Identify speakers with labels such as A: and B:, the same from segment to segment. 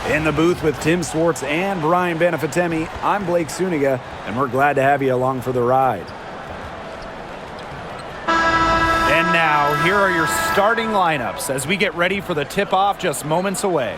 A: In the booth with Tim Swartz and Brian Benefitemi, I'm Blake Suniga, and we're glad to have you along for the ride. And now, here are your starting lineups as we get ready for the tip-off just moments away.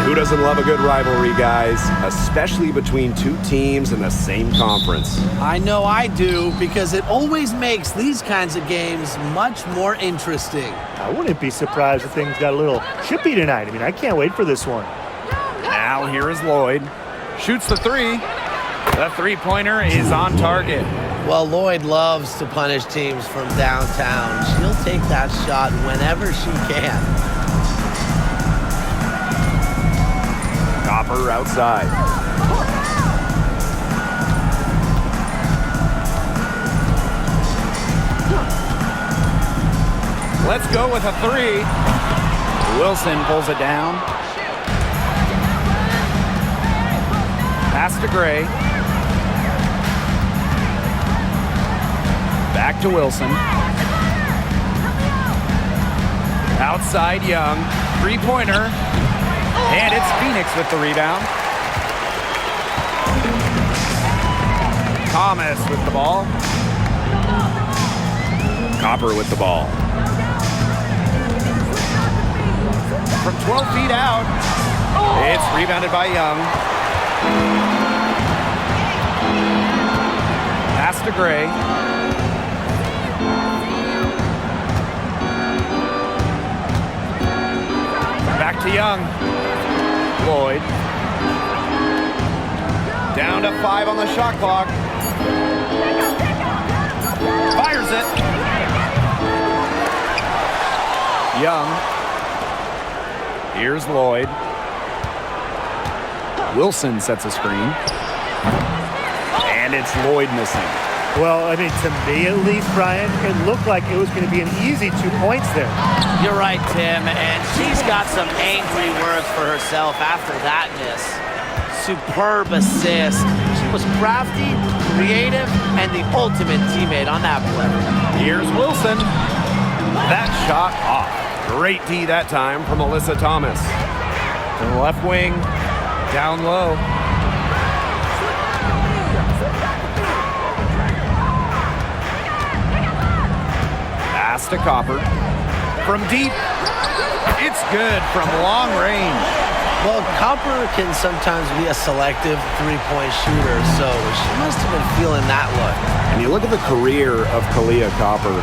A: Who doesn't love a good rivalry, guys? Especially between two teams in the same conference.
B: I know I do, because it always makes these kinds of games much more interesting.
C: I wouldn't be surprised if things got a little chippy tonight. I mean, I can't wait for this one.
A: Now here is Lloyd. Shoots the three. The three-pointer is on target.
B: Well, Lloyd loves to punish teams from downtown. She'll take that shot whenever she can.
A: Copper outside. Let's go with a three. Wilson pulls it down. Pass to Gray. Back to Wilson. Outside Young. Three-pointer. And it's Phoenix with the rebound. Thomas with the ball. Copper with the ball. From 12 feet out. It's rebounded by Young. Pass to Gray. Back to Young. Lloyd. Down to 5 on the shot clock. Fires it. Young. Here's Lloyd. Wilson sets a screen. And it's Lloyd missing.
C: Well, I mean, to me at least, Brian, it looked like it was going to be an easy 2 points there.
B: You're right, Tim, and she's got some angry words for herself after that miss. Superb assist. She was crafty, creative, and the ultimate teammate on that play.
A: Here's Wilson. That shot off. Great D that time from Alyssa Thomas. To the left wing, down low. Pass to Copper. From deep, it's good from long range.
B: Well, Copper can sometimes be a selective three-point shooter, so she must have been feeling that look.
A: And you look at the career of Kahleah Copper,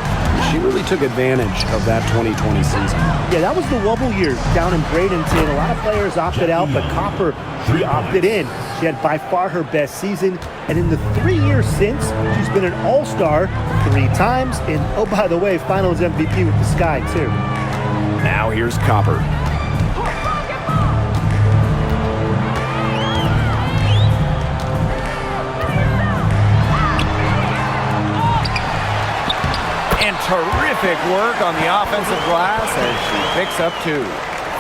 A: she really took advantage of that 2020 season.
C: Yeah, that was the wobble year down in Bradenton. A lot of players opted out, but Copper, she opted in. She had by far her best season, and in the 3 years since, she's been an all-star 3 times, and oh, by the way, finals MVP with the Sky, too.
A: Now here's Copper. And terrific work on the offensive glass as she picks up 2.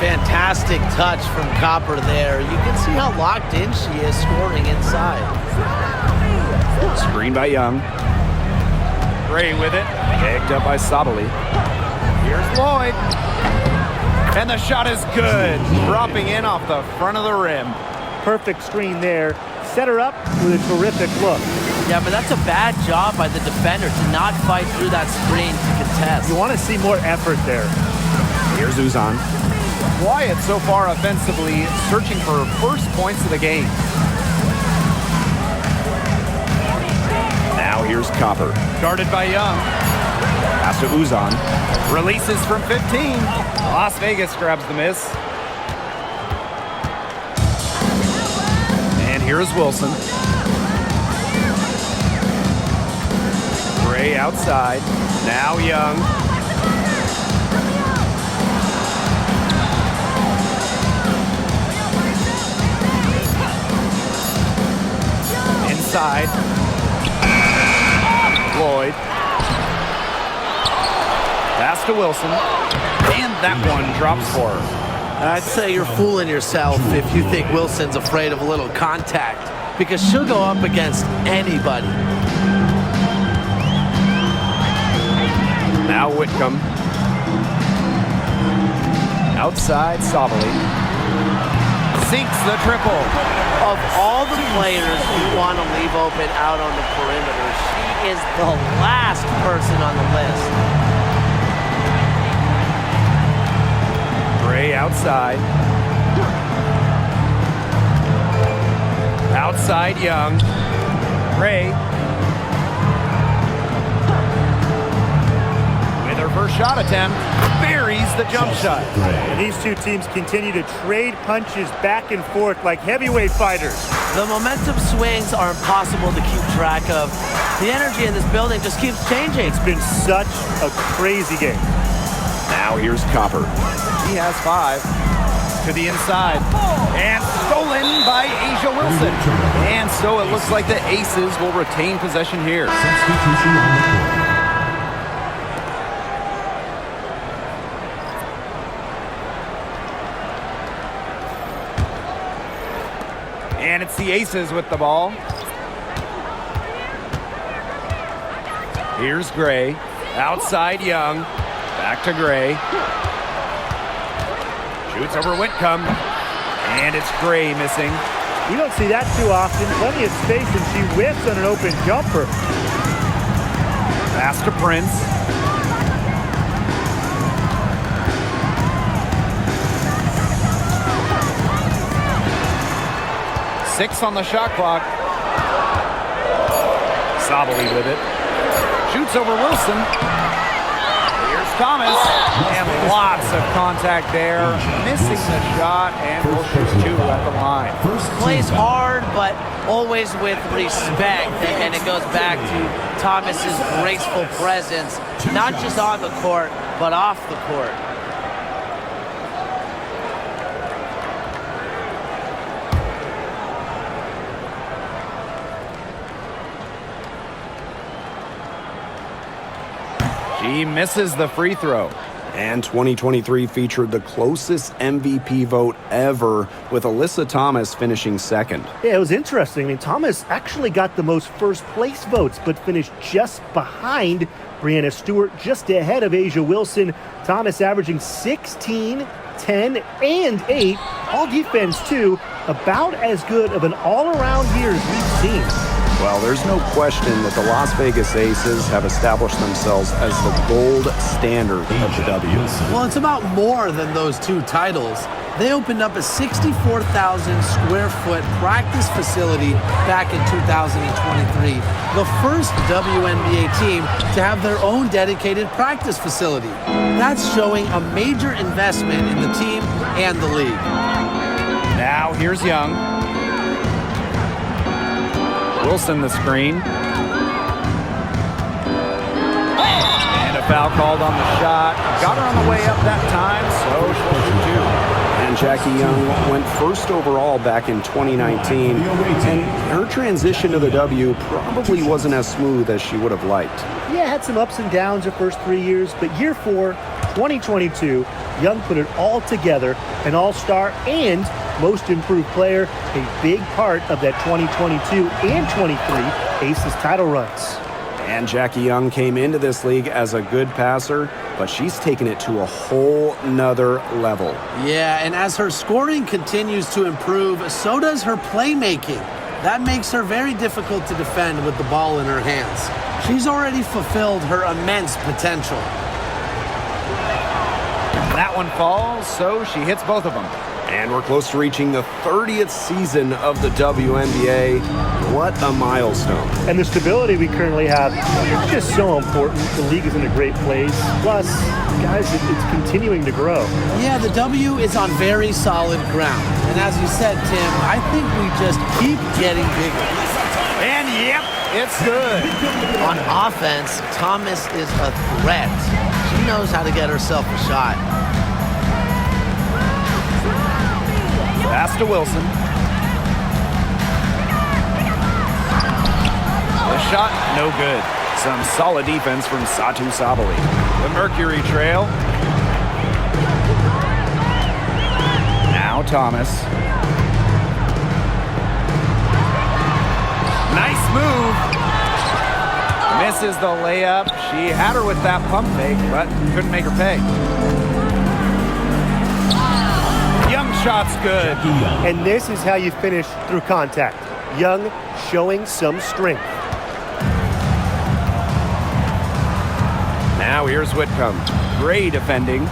B: Fantastic touch from Copper there. You can see how locked in she is scoring inside.
A: Screen by Young. Gray with it. Picked up by Sabali. Here's Lloyd. And the shot is good. Dropping in off the front of the rim.
C: Perfect screen there. Set her up with a terrific look.
B: Yeah, but that's a bad job by the defender to not fight through that screen to contest.
C: You want to see more effort there.
A: Here's Uzan. Quiet so far offensively, searching for first points of the game. Now here's Copper. Guarded by Young. Pass to Uzan. Releases from 15. Las Vegas grabs the miss. And here's Wilson. Gray outside. Now Young. Inside. Lloyd. Pass to Wilson. And that one drops for her.
B: I'd say you're fooling yourself if you think Wilson's afraid of a little contact, because she'll go up against anybody.
A: Now Whitcomb. Outside, Sabali. Sinks the triple.
B: Of all the players you want to leave open out on the perimeter, she is the last person on the list.
A: Gray outside. Outside, Young. Gray. With her first shot attempt, buries the jump shot.
C: And these two teams continue to trade punches back and forth like heavyweight fighters.
B: The momentum swings are impossible to keep track of. The energy in this building just keeps changing.
C: It's been such a crazy game.
A: Now here's Copper. He has 5. To the inside. And stolen by Asia Wilson. And so it looks like the Aces will retain possession here. And it's the Aces with the ball. Here's Gray. Outside, Young. Back to Gray. Shoots over Whitcomb. And it's Gray missing.
C: You don't see that too often. Plenty of space, and she whiffs on an open jumper.
A: Pass to Prince. Six on the shot clock. Sabali with it. Shoots over Wilson. Here's Thomas. And lots of contact there. Missing the shot, and will shoot 2 at the line.
B: Plays hard, but always with respect. And it goes back to Thomas's graceful presence, not just on the court, but off the court.
A: She misses the free throw.
D: And 2023 featured the closest MVP vote ever, with Alyssa Thomas finishing second.
C: Yeah, it was interesting. I mean, Thomas actually got the most first-place votes, but finished just behind Breanna Stewart, just ahead of Asia Wilson. Thomas averaging 16, 10, and 8. All defense, too. About as good of an all-around year as we've seen.
D: Well, there's no question that the Las Vegas Aces have established themselves as the gold standard of the W.
B: Well, it's about more than those 2 titles. They opened up a 64,000 square foot practice facility back in 2023. The first WNBA team to have their own dedicated practice facility. That's showing a major investment in the team and the league.
A: Now here's Young. Wilson the screen. And a foul called on the shot. Got her on the way up that time, so she'll shoot 2.
D: And Jackie Young went first overall back in 2019, and her transition to the W probably wasn't as smooth as she would have liked.
C: Yeah, had some ups and downs her first 3 years, but year 4, 2022, Young put it all together, an all-star and most improved player, a big part of that 2022 and 23 Aces title runs.
D: And Jackie Young came into this league as a good passer, but she's taken it to a whole nother level.
B: Yeah, and as her scoring continues to improve, so does her playmaking. That makes her very difficult to defend with the ball in her hands. She's already fulfilled her immense potential.
A: That one falls, so she hits both of them.
D: And we're close to reaching the 30th season of the WNBA. What a milestone.
C: And the stability we currently have is just so important. The league is in a great place. Plus, guys, it's continuing to grow.
B: Yeah, the W is on very solid ground. And as you said, Tim, I think we just keep getting bigger.
A: And yep, it's good.
B: On offense, Thomas is a threat. She knows how to get herself a shot.
A: Pass to Wilson. The shot, no good. Some solid defense from Satu Sabali. The Mercury trail. Now Thomas. Nice move. Misses the layup. She had her with that pump fake, but couldn't make her pay. Young shot's good.
C: And this is how you finish through contact. Young showing some strength.
A: Now here's Whitcomb. Great defending.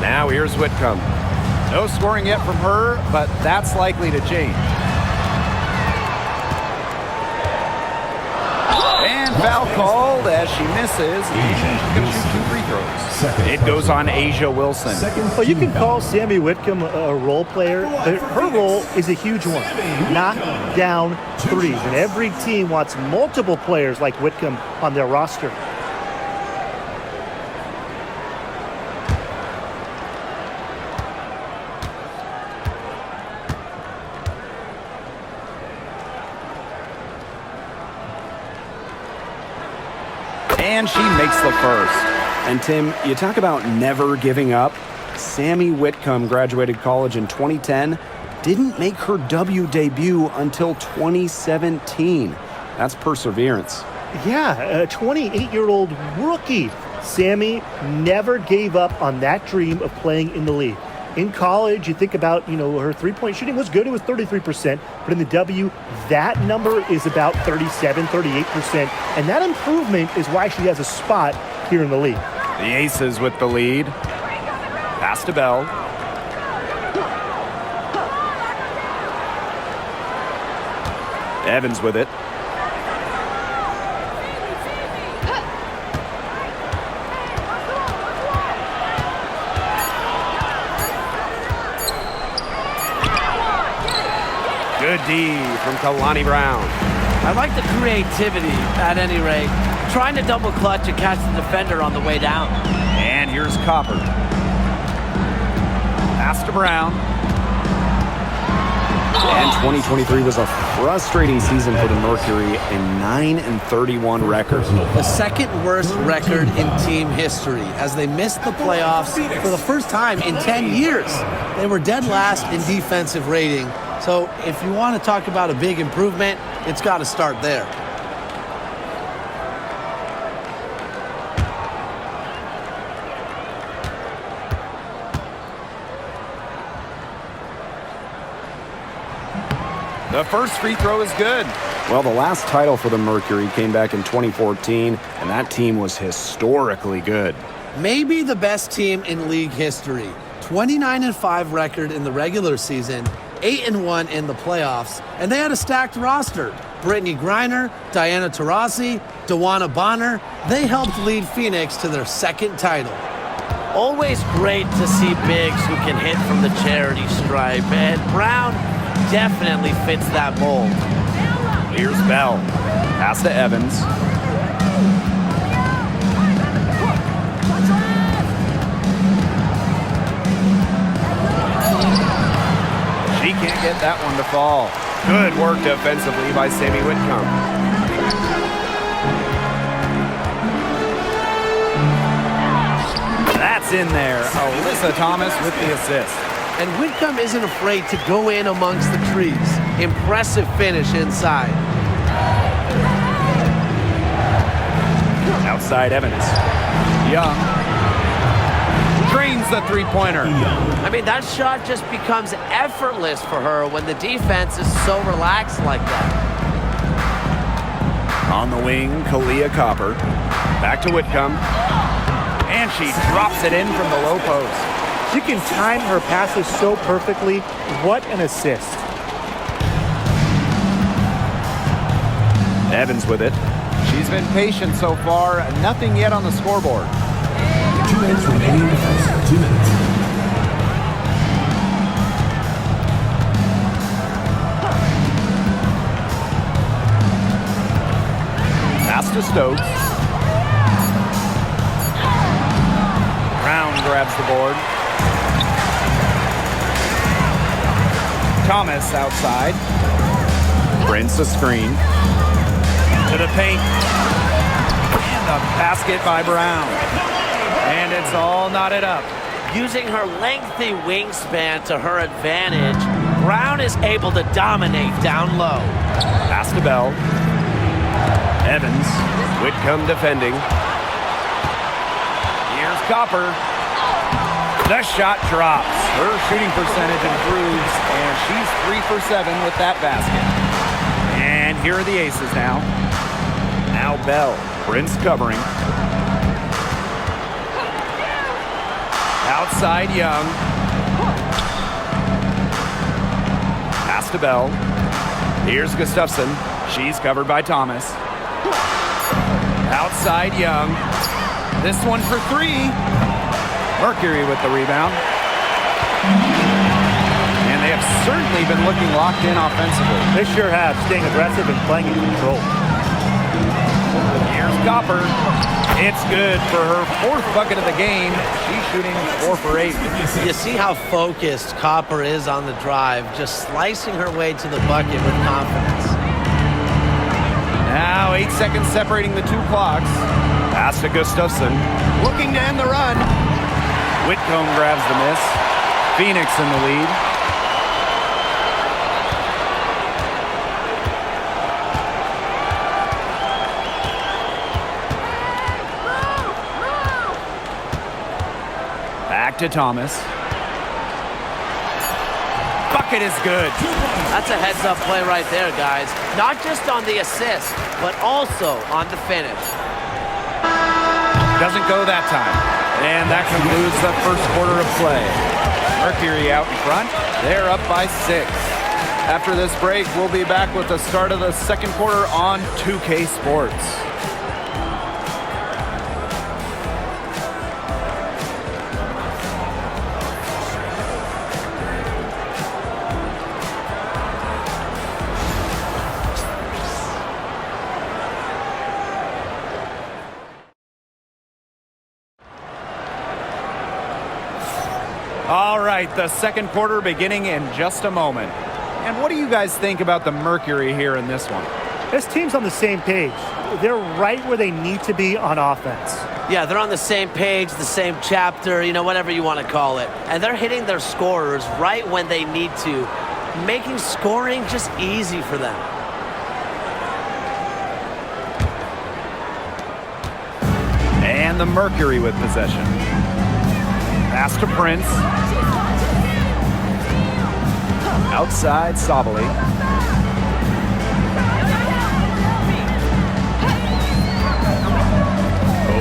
A: Now here's Whitcomb. No scoring yet from her, but that's likely to change. And foul called as she misses. She's going to shoot 2 free throws. It goes on Asia Wilson.
C: Well, you can call Sammy Whitcomb a role player, but her role is a huge one. Knock down threes. And every team wants multiple players like Whitcomb on their roster.
A: And she makes the first.
D: And Tim, you talk about never giving up. Sammy Whitcomb graduated college in 2010, didn't make her W debut until 2017. That's perseverance.
C: Yeah, a 28-year-old rookie. Sammy never gave up on that dream of playing in the league. In college, you think about, her three-point shooting was good. It was 33%. But in the W, that number is about 37, 38%. And that improvement is why she has a spot here in the league.
A: The Aces with the lead. Pass to Bell. Evans with it. Good D from Kalani Brown.
B: I like the creativity at any rate. Trying to double clutch and catch the defender on the way down.
A: And here's Copper. Pass to Brown.
D: And 2023 was a frustrating season for the Mercury, a 9-31 record.
B: The second worst record in team history as they missed the playoffs for the first time in 10 years. They were dead last in defensive rating. So if you want to talk about a big improvement, it's got to start there.
A: The first free throw is good.
D: Well, the last title for the Mercury came back in 2014, and that team was historically good.
B: Maybe the best team in league history. 29-5 record in the regular season, 8-1 in the playoffs, and they had a stacked roster. Brittany Griner, Diana Taurasi, Dewana Bonner, they helped lead Phoenix to their second title. Always great to see bigs who can hit from the charity stripe, and Brown definitely fits that mold.
A: Here's Bell. Pass to Evans. She can't get that one to fall. Good work defensively by Sammy Whitcomb. That's in there. Alyssa Thomas with the assist.
B: And Whitcomb isn't afraid to go in amongst the trees. Impressive finish inside.
A: Outside Evans. Young. Drains the three-pointer.
B: I mean, that shot just becomes effortless for her when the defense is so relaxed like that.
A: On the wing, Kalia Copper. Back to Whitcomb. And she drops it in from the low post.
C: She can time her passes so perfectly. What an assist.
A: Evans with it. She's been patient so far. Nothing yet on the scoreboard.
E: 2 minutes remaining in defense. 2 minutes.
A: Pass to Stokes. Brown grabs the board. Thomas outside. Prints a screen. To the paint. And the basket by Brown. And it's all knotted up.
B: Using her lengthy wingspan to her advantage, Brown is able to dominate down low.
A: Pass to Bell. Evans. Whitcomb defending. Here's Copper. The shot drops. Her shooting percentage improves, and she's 3 for 7 with that basket. And here are the aces now. Now Bell. Prince covering. Outside Young. Pass to Bell. Here's Gustafson. She's covered by Thomas. Outside Young. This one for 3. Mercury with the rebound. And they have certainly been looking locked in offensively.
C: They sure have, staying aggressive and playing in control.
A: Here's Copper. It's good for her 4th bucket of the game. She's shooting 4 for 8.
B: You see how focused Copper is on the drive, just slicing her way to the bucket with confidence.
A: Now 8 seconds separating the 2 clocks. Pass to Gustafson. Looking to end the run. Whitcomb grabs the miss. Phoenix in the lead. Back to Thomas. Bucket is good.
B: That's a heads-up play right there, guys. Not just on the assist, but also on the finish.
A: Doesn't go that time. And that concludes the first quarter of play. Mercury out in front. They're up by 6. After this break, we'll be back with the start of the second quarter on 2K Sports. All right, the second quarter beginning in just a moment. And what do you guys think about the Mercury here in this one?
C: This team's on the same page. They're right where they need to be on offense.
B: Yeah, they're on the same page, the same chapter, whatever you want to call it. And they're hitting their scorers right when they need to, making scoring just easy for them.
A: And the Mercury with possession. Pass to Prince. Outside Sabali.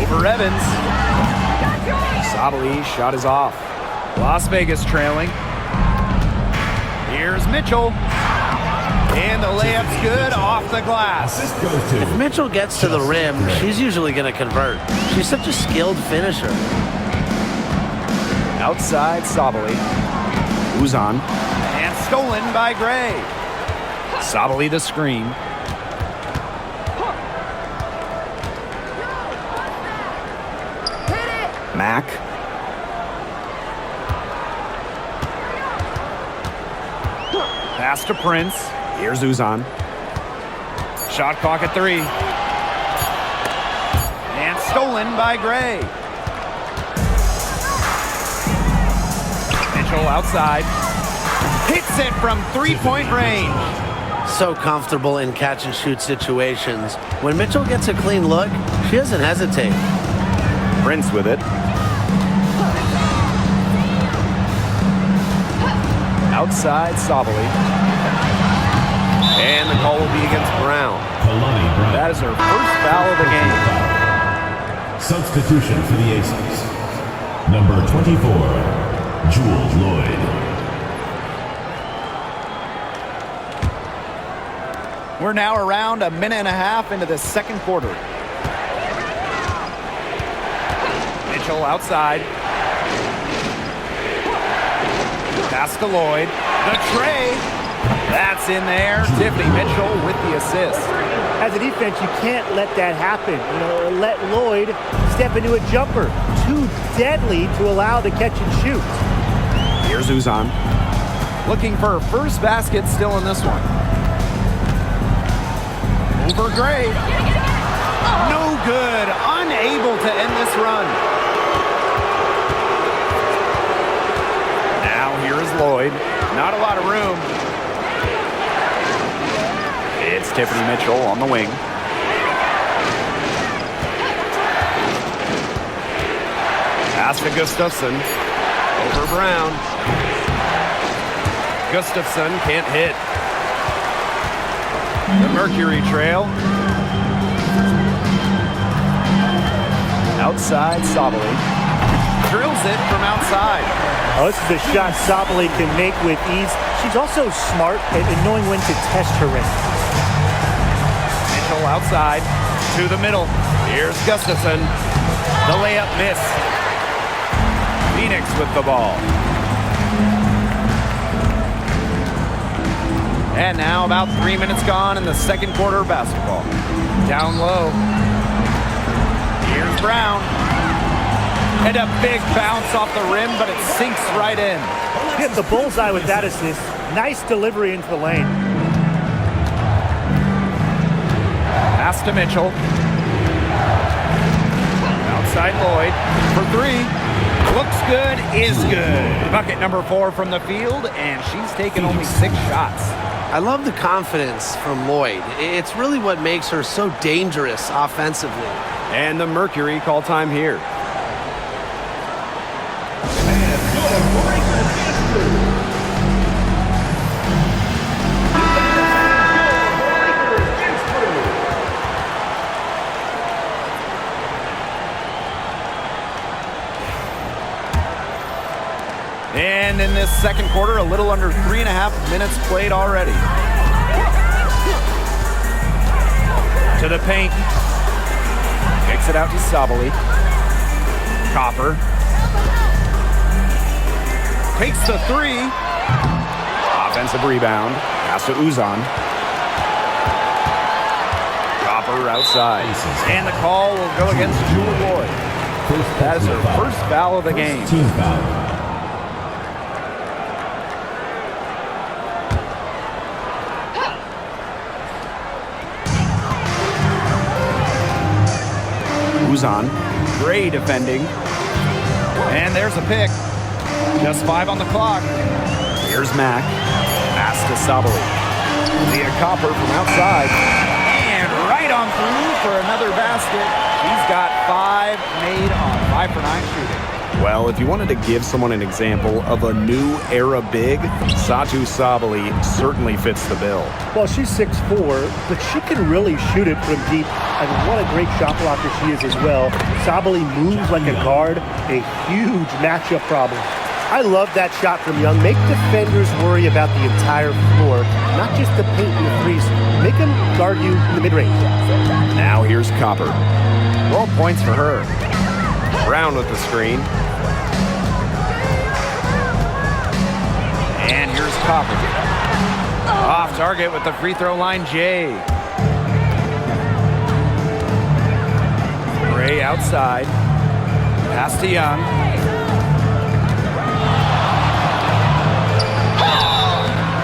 A: Over Evans. Sabali shot is off. Las Vegas trailing. Here's Mitchell. And the layup's good off the glass.
B: If Mitchell gets to the rim, she's usually going to convert. She's such a skilled finisher.
A: Outside Sabali. Uzan. And stolen by Gray. Sabali the screen. Mack. Pass to Prince. Here's Uzan. Shot clock at 3. And stolen by Gray. Mitchell outside. Hits it from 3-point range.
B: So comfortable in catch-and-shoot situations. When Mitchell gets a clean look, she doesn't hesitate.
A: Prince with it. Outside Sabali. And the call will be against Brown. That is her first foul of the game.
E: Substitution for the Aces. Number 24, Jewel Lloyd.
A: We're now around a minute and a half into the second quarter. Mitchell outside. Pass to Lloyd. The tray. That's in there. Tiffany Mitchell with the assist.
C: As a defense, you can't let that happen. Let Lloyd step into a jumper. Too deadly to allow the catch and shoot.
A: Here's Uzan. Looking for her first basket still in this one. Over Gray. No good. Unable to end this run. Lloyd. Not a lot of room. It's Tiffany Mitchell on the wing. Pass to Gustafson. Over Brown. Gustafson can't hit. The Mercury trail. Outside, Sabali. Drills it from outside.
C: Oh, this is a shot Sabali can make with ease. She's also smart at knowing when to test her rim.
A: Mitchell outside to the middle. Here's Gustafson. The layup missed. Phoenix with the ball. And now about 3 minutes gone in the second quarter of basketball. Down low. Here's Brown. And a big bounce off the rim, but it sinks right in.
C: Hit the bullseye with that assist. Nice delivery into the lane.
A: Pass to Mitchell. Outside Lloyd for three. Looks good, is good. Bucket number 4 from the field, and she's taken only 6 shots.
B: I love the confidence from Lloyd. It's really what makes her so dangerous offensively.
A: And the Mercury call time here. And in this second quarter, a little under 3.5 minutes played already. To the paint. Kicks it out to Sabali. Copper. Takes the 3. Offensive rebound. Pass to Uzan. Copper outside. And the call will go against Jewel Lloyd. That is her first foul of the game.
E: Team foul.
A: Uzan, Gray defending. And there's a pick. Just 5 on the clock. Here's Mack. Pass to Sabali. Via Copper from outside. And right on through for another basket. He's got 5 made on 5 for 9 shooting.
D: Well, if you wanted to give someone an example of a new era big, Satu Sabali certainly fits the bill.
C: Well, she's 6'4", but she can really shoot it from deep. And what a great shot blocker she is as well. Sabali moves like a guard, a huge matchup problem. I love that shot from Young. Make defenders worry about the entire floor, not just the paint and the threes. Make them guard you in the mid-range.
D: Now here's Copper.
A: 12 points for her.
D: Brown with the screen.
A: And here's Copper. Off target with the free throw line, Jay. Gray outside. Pass to Young.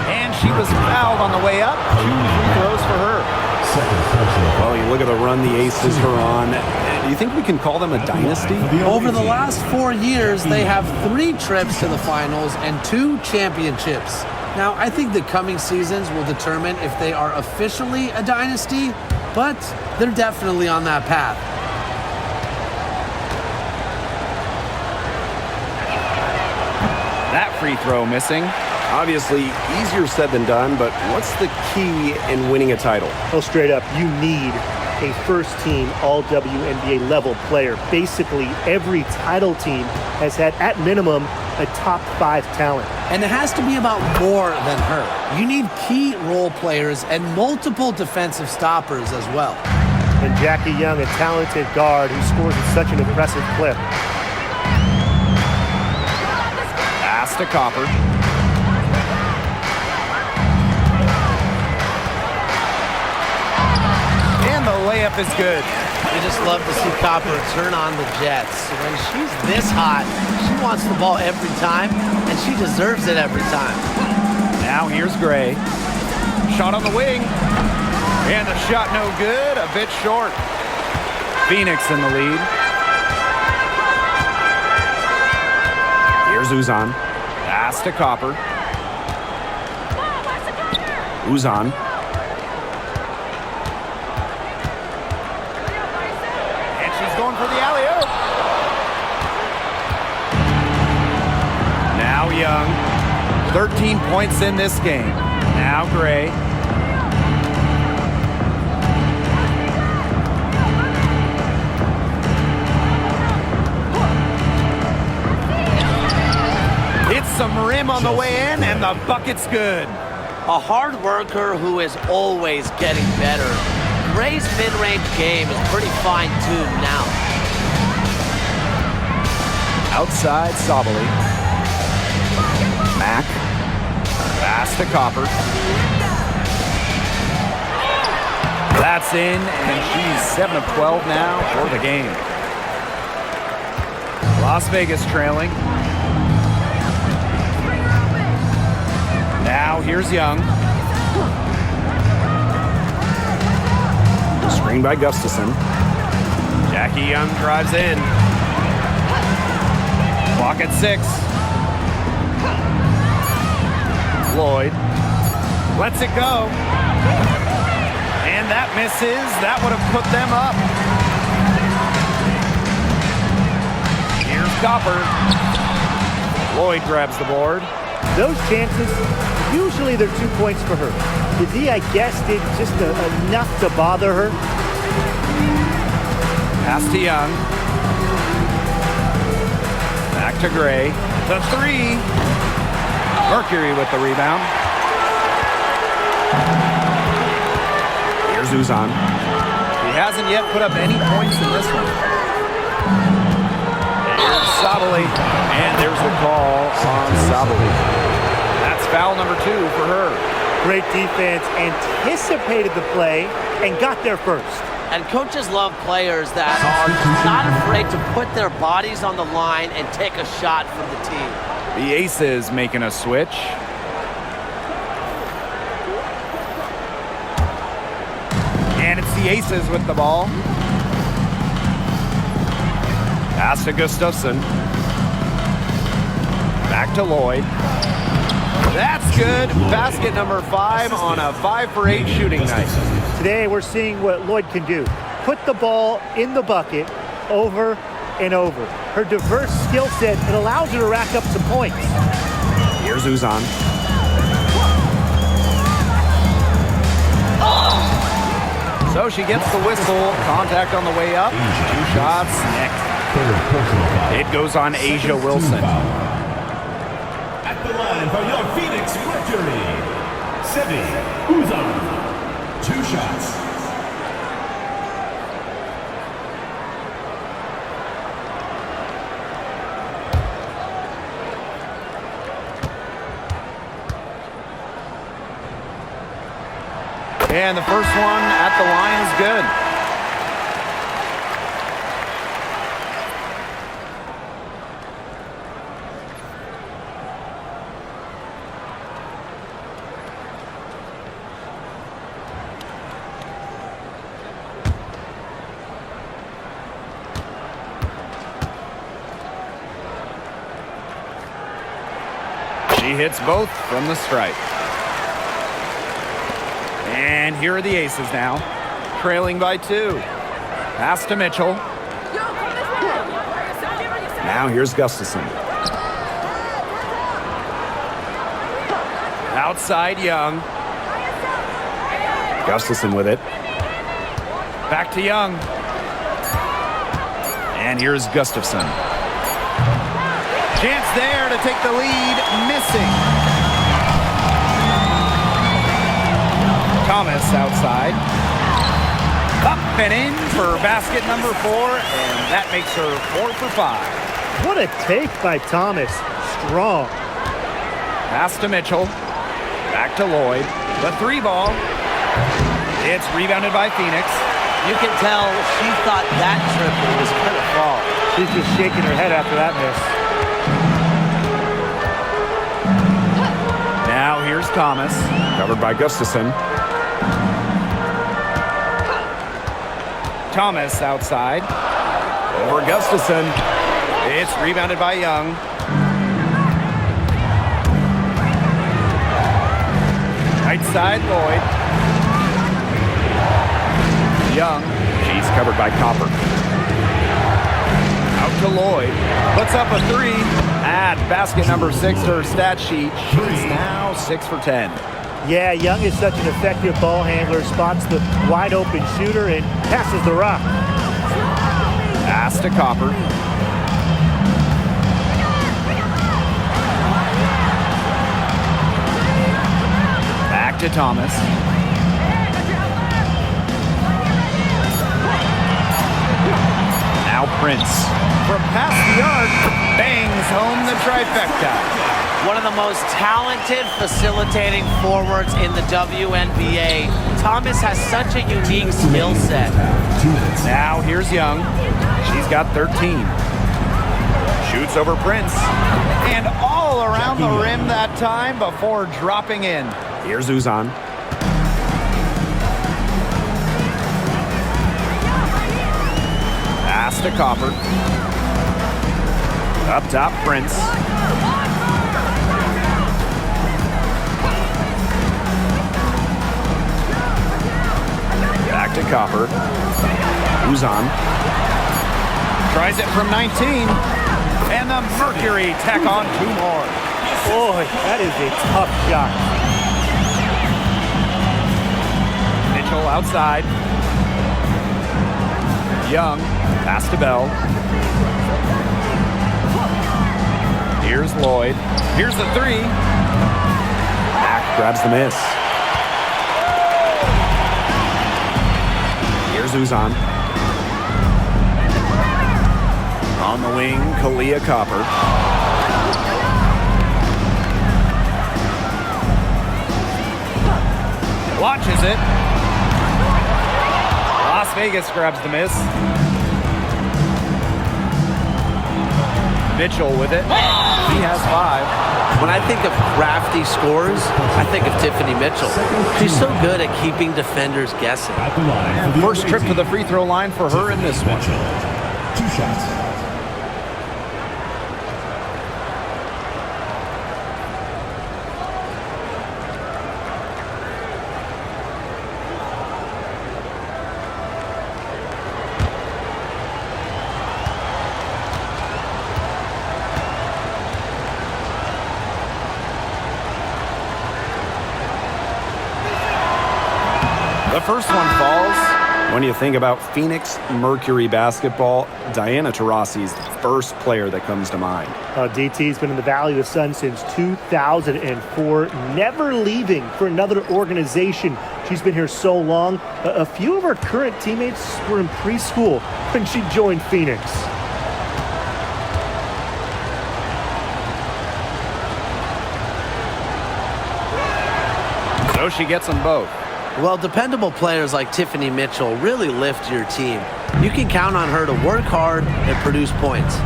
A: And she was fouled on the way up. 2 free throws for her.
D: Well, you look at the run the Aces are on. Do you think we can call them a dynasty?
B: Over the last 4 years, they have 3 trips to the finals and 2 championships. Now, I think the coming seasons will determine if they are officially a dynasty, but they're definitely on that path.
A: That free throw missing.
D: Obviously, easier said than done, but what's the key in winning a title?
C: Well, straight up, you need a first-team all-WNBA level player. Basically, every title team has had, at minimum, a top 5 talent.
B: And it has to be about more than her. You need key role players and multiple defensive stoppers as well.
C: And Jackie Young, a talented guard who scores at such an impressive clip.
A: Pass to Copper. And the layup is good.
B: You just love to see Copper turn on the Jets. When she's this hot, she wants the ball every time, and she deserves it every time.
A: Now here's Gray. Shot on the wing. And the shot no good, a bit short. Phoenix in the lead.
D: Here's Uzan.
A: Pass to Copper.
D: Uzan.
A: And she's going for the alley-oop. Now Young. 13 points in this game. Now Gray. Hits some rim on the way in, and the bucket's good.
B: A hard worker who is always getting better. Gray's mid-range game is pretty fine-tuned now.
A: Outside Sabali. Mack. Pass to Copper. That's in, and she's 7 of 12 now for the game. Las Vegas trailing. Now here's Young.
D: Screen by Gustafson.
A: Jackie Young drives in. Clock at 6. Lloyd lets it go. And that misses. That would have put them up. Here's Copper. Lloyd grabs the board.
C: Those chances, usually they're 2 points for her. The D, I guess, did just enough to bother her.
A: Pass to Young. Back to Gray. The 3. Mercury with the rebound.
D: Here's Uzan.
A: He hasn't yet put up any points in this one. Here's Sabali. And there's the call on Sabali. That's foul number 2 for her.
C: Great defense, anticipated the play, and got there first.
B: And coaches love players that are not afraid to put their bodies on the line and take a shot for the team.
A: The Aces making a switch. And it's the Aces with the ball. Pass to Gustafson. Back to Lloyd. That's good. Basket number 5 on a 5 for 8 shooting night.
C: Today we're seeing what Lloyd can do. Put the ball in the bucket over and over. Her diverse skill set, it allows her to rack up some points.
D: Here's Uzan.
A: So she gets the whistle. Contact on the way up. 2 shots next. It goes on Asia Wilson.
E: At the line for your Phoenix Mercury, Sevi Uzan. 2 shots.
A: And the first one at the line is good. She hits both from the stripe. And here are the Aces now, trailing by 2. Pass to Mitchell.
D: Now here's Gustafson.
A: Outside Young.
D: Gustafson with it.
A: Back to Young. And here's Gustafson. Chance there to take the lead, missing. Thomas outside. Up and in for basket number 4, and that makes her 4 for 5.
C: What a take by Thomas. Strong.
A: Pass to Mitchell. Back to Lloyd. The 3 ball. It's rebounded by Phoenix.
B: You can tell she thought that triple was going to fall.
C: She's just shaking her head after that miss.
A: Now here's Thomas.
D: Covered by Gustafson.
A: Thomas outside. Over Gustafson. It's rebounded by Young. Right side, Lloyd. Young. She's covered by Copper. Out to Lloyd. Puts up a three. Add basket number 6 to her stat sheet. She's now 6 for 10.
C: Yeah, Young is such an effective ball handler. Spots the wide open shooter and passes the rock.
A: Pass to Copper. Back to Thomas. Now Prince. From past the arc, bangs home the trifecta.
B: One of the most talented facilitating forwards in the WNBA. Thomas has such a unique skill set.
A: Now here's Young. She's got 13. Shoots over Prince. And all around the rim that time before dropping in.
D: Here's Uzan.
A: Pass to Copper. Up top, Prince. Back to Copper. Uzan. Tries it from 19. And the Mercury tack on 2 more.
C: Boy, that is a tough shot.
A: Mitchell outside. Young. Pass to Bell. Here's Lloyd. Here's the three.
D: Mack grabs the miss. Here's Uzan.
A: On the wing, Kalia Copper. Watches it. Las Vegas grabs the miss. Mitchell with it. He has 5.
B: When I think of crafty scores, I think of Tiffany Mitchell. She's so good at keeping defenders guessing.
E: At the line for the
A: First trip to the free throw line for her in this one.
E: Mitchell. 2 shots.
A: The first one falls.
D: When you think about Phoenix Mercury basketball, Diana Taurasi is the first player that comes to mind.
C: DT's been in the Valley of the Sun since 2004, never leaving for another organization. She's been here so long. A few of her current teammates were in preschool when she joined Phoenix.
A: So she gets them both.
B: Well, dependable players like Tiffany Mitchell really lift your team. You can count on her to work hard and produce points.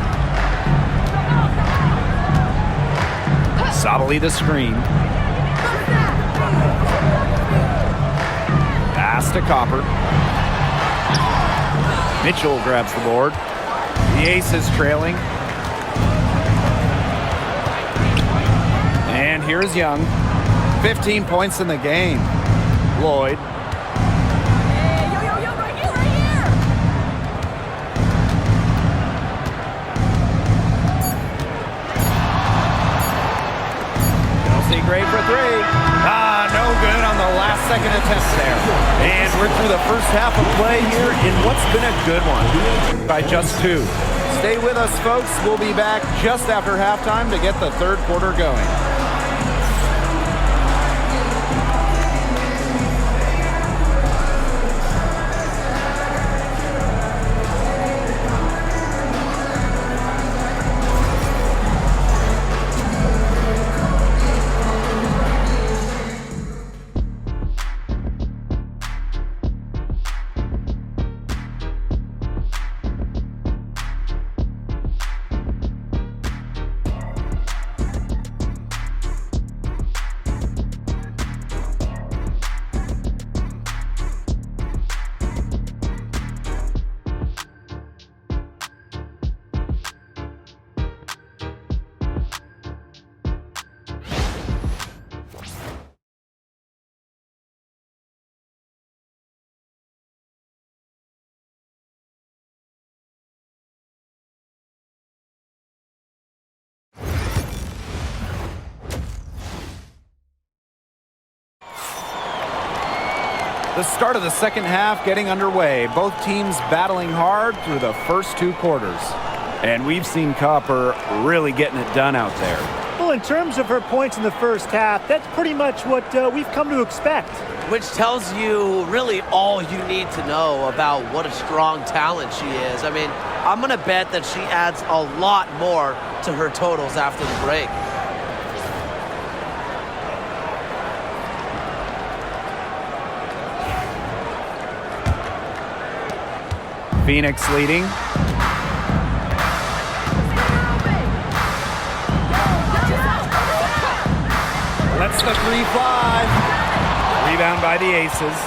A: Sabali the screen. Pass to Copper. Mitchell grabs the board. The ace is trailing. And here's Young. 15 points in the game. Lloyd. Chelsea Gray for 3. No good on the last second attempt there. And we're through the first half of play here in what's been a good one by just 2. Stay with us, folks. We'll be back just after halftime to get the third quarter going. The start of the second half getting underway. Both teams battling hard through the first 2 quarters. And we've seen Copper really getting it done out there.
C: Well, in terms of her points in the first half, that's pretty much what we've come to expect.
B: Which tells you really all you need to know about what a strong talent she is. I mean, I'm going to bet that she adds a lot more to her totals after the break.
A: Phoenix leading. Lets the 3 fly. Rebound by the Aces.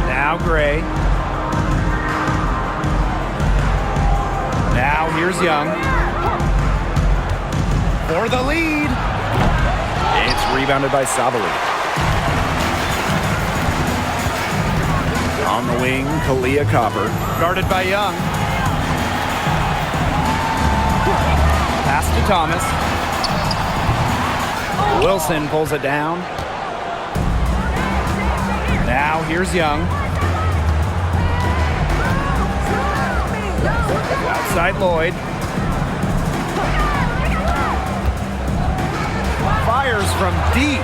A: Now Gray. Now here's Young. For the lead. It's rebounded by Sabali. On the wing, Kalia Copper. Guarded by Young. Pass to Thomas. Wilson pulls it down. Now here's Young. Outside Lloyd. Fires from deep.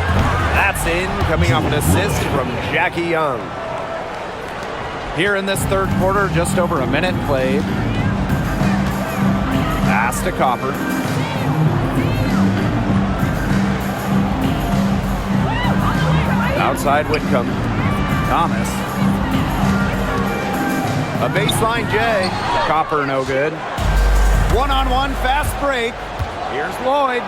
A: That's in, coming off an assist from Jackie Young. Here in this third quarter, just over a minute played. Pass to Copper. Outside Whitcomb. Thomas. A baseline J. Copper no good. One-on-one fast break. Here's Lloyd.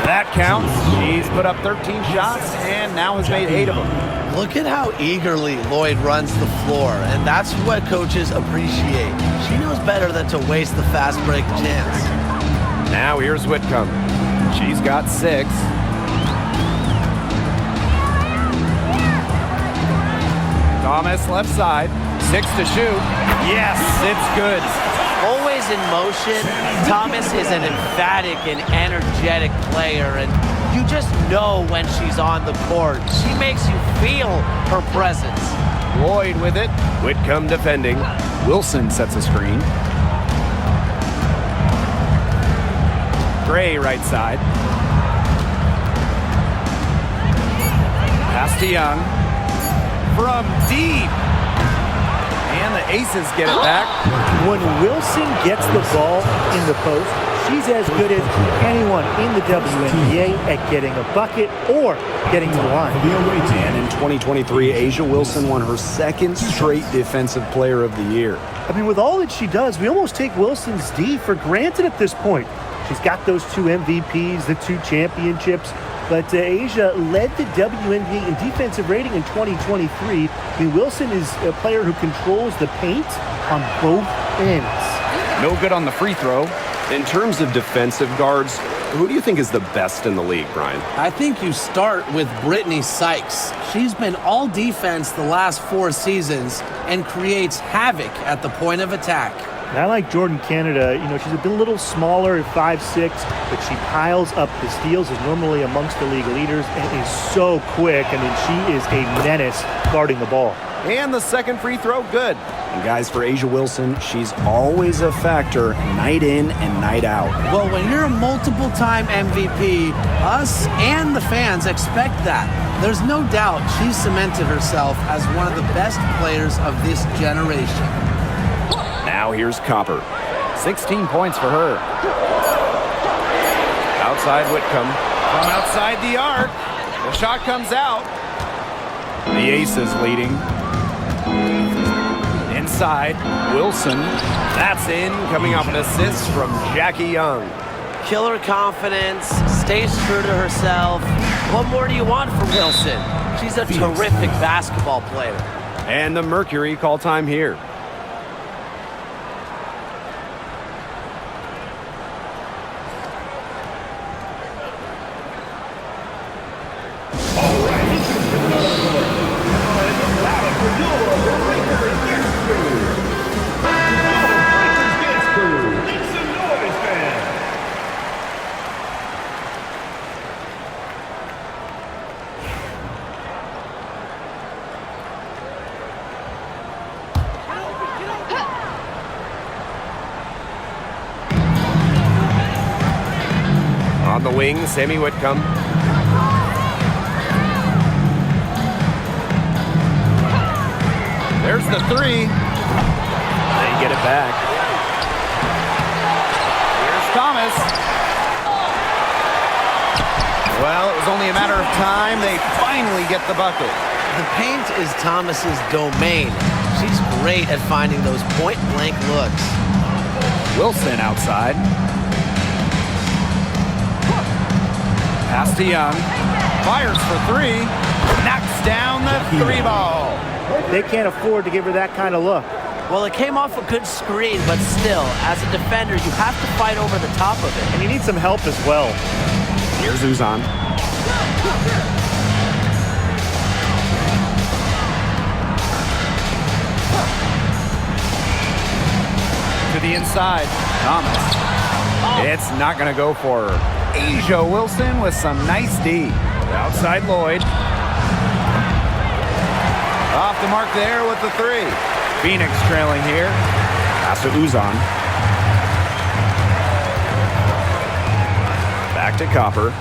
A: That counts. She's put up 13 shots and now has made 8 of them.
B: Look at how eagerly Lloyd runs the floor, and that's what coaches appreciate. She knows better than to waste the fast break chance.
A: Now here's Whitcomb. She's got 6. Thomas left side. 6 to shoot. Yes, it's good.
B: Always in motion, Thomas is an emphatic and energetic player, and you just know when she's on the court. She makes you feel her presence.
A: Lloyd with it. Whitcomb defending. Wilson sets a screen. Gray right side. Pass to Young. From deep. And the Aces get it back.
C: When Wilson gets the ball in the post, she's as good as anyone in the WNBA at getting a bucket or getting to the line.
D: And in 2023, Asia Wilson won her 2nd straight Defensive Player of the Year.
C: I mean, with all that she does, we almost take Wilson's D for granted at this point. She's got those 2 MVPs, the 2 championships. But Asia led the WNBA in defensive rating in 2023. I mean, Wilson is a player who controls the paint on both ends.
A: No good on the free throw.
D: In terms of defensive guards, who do you think is the best in the league, Brian?
B: I think you start with Brittany Sykes. She's been all defense the last 4 seasons and creates havoc at the point of attack.
C: And I like Jordan Canada. You know, she's a little smaller at 5'6", but she piles up the steals, is normally amongst the league leaders, and is so quick. I mean, she is a menace guarding the ball.
A: And the second free throw, good.
D: And guys, for Asia Wilson, she's always a factor night in and night out.
B: Well, when you're a multiple-time MVP, us and the fans expect that. There's no doubt she's cemented herself as one of the best players of this generation.
A: Now here's Copper. 16 points for her. Outside Whitcomb. From outside the arc. The shot comes out. The Aces leading. Inside, Wilson. That's in, coming off an assist from Jackie Young.
B: Killer confidence, stays true to herself. What more do you want from Wilson? She's a terrific basketball player.
A: And the Mercury call time here. On the wing, Sammy Whitcomb. There's the three.
D: They get it back.
A: Here's Thomas. Well, it was only a matter of time. They finally get the bucket.
B: The paint is Thomas's domain. She's great at finding those point-blank looks.
A: Wilson outside. Pass to Young. Fires for three. Knocks down the three ball.
C: They can't afford to give her that kind of look.
B: Well, it came off a good screen, but still, as a defender, you have to fight over the top of it.
C: And you need some help as well.
D: Here's Uzan.
A: To the inside. Thomas. It's not going to go for her. Asia Wilson with some nice D. Outside Lloyd. Off the mark there with the three. Phoenix trailing here.
D: Pass to Uzan. Back to Copper.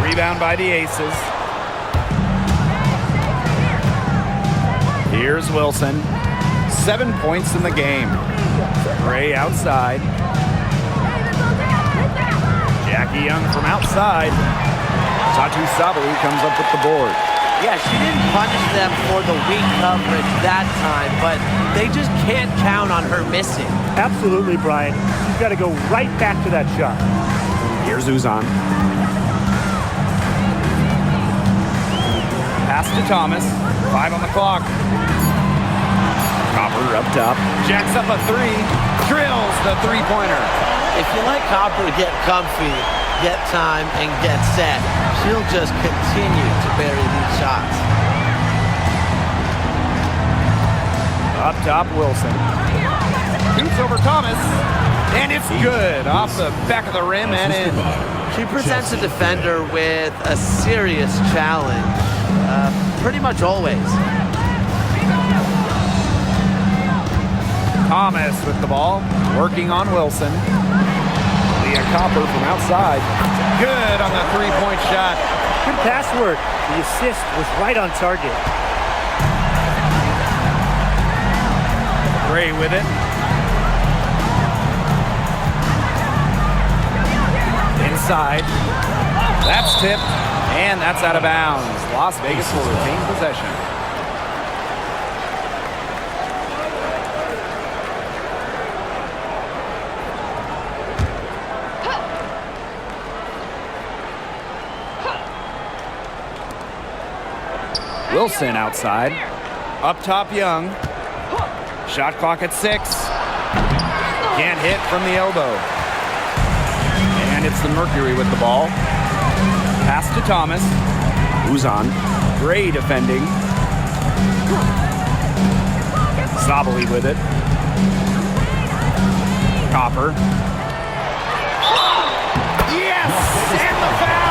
A: Rebound by the Aces. Here's Wilson. 7 points in the game. Gray outside. Jackie Young from outside. Satu Sabali comes up with the board.
B: Yeah, she didn't punish them for the weak coverage that time, but they just can't count on her missing.
C: Absolutely, Brian. You've got to go right back to that shot.
D: Here's Uzan.
A: Pass to Thomas. 5 on the clock.
D: Copper up top.
A: Jacks up a three. Drills the three-pointer.
B: If you let Copper get comfy, get time, and get set, she'll just continue to bury these shots.
A: Up top, Wilson. Shoots over Thomas. And it's good. Off the back of the rim and in.
B: She presents a defender with a serious challenge, pretty much always.
A: Thomas with the ball, working on Wilson. Leah Copper from outside. Good on the three-point shot.
C: Good pass work. The assist was right on target.
A: Gray with it. Inside. That's tipped, and that's out of bounds. Las Vegas will retain possession. Wilson outside. Up top, Young. Shot clock at 6. Can't hit from the elbow. And it's the Mercury with the ball. Pass to Thomas.
D: Uzan.
A: Gray defending. Sabali with it. Copper. Yes! And the foul!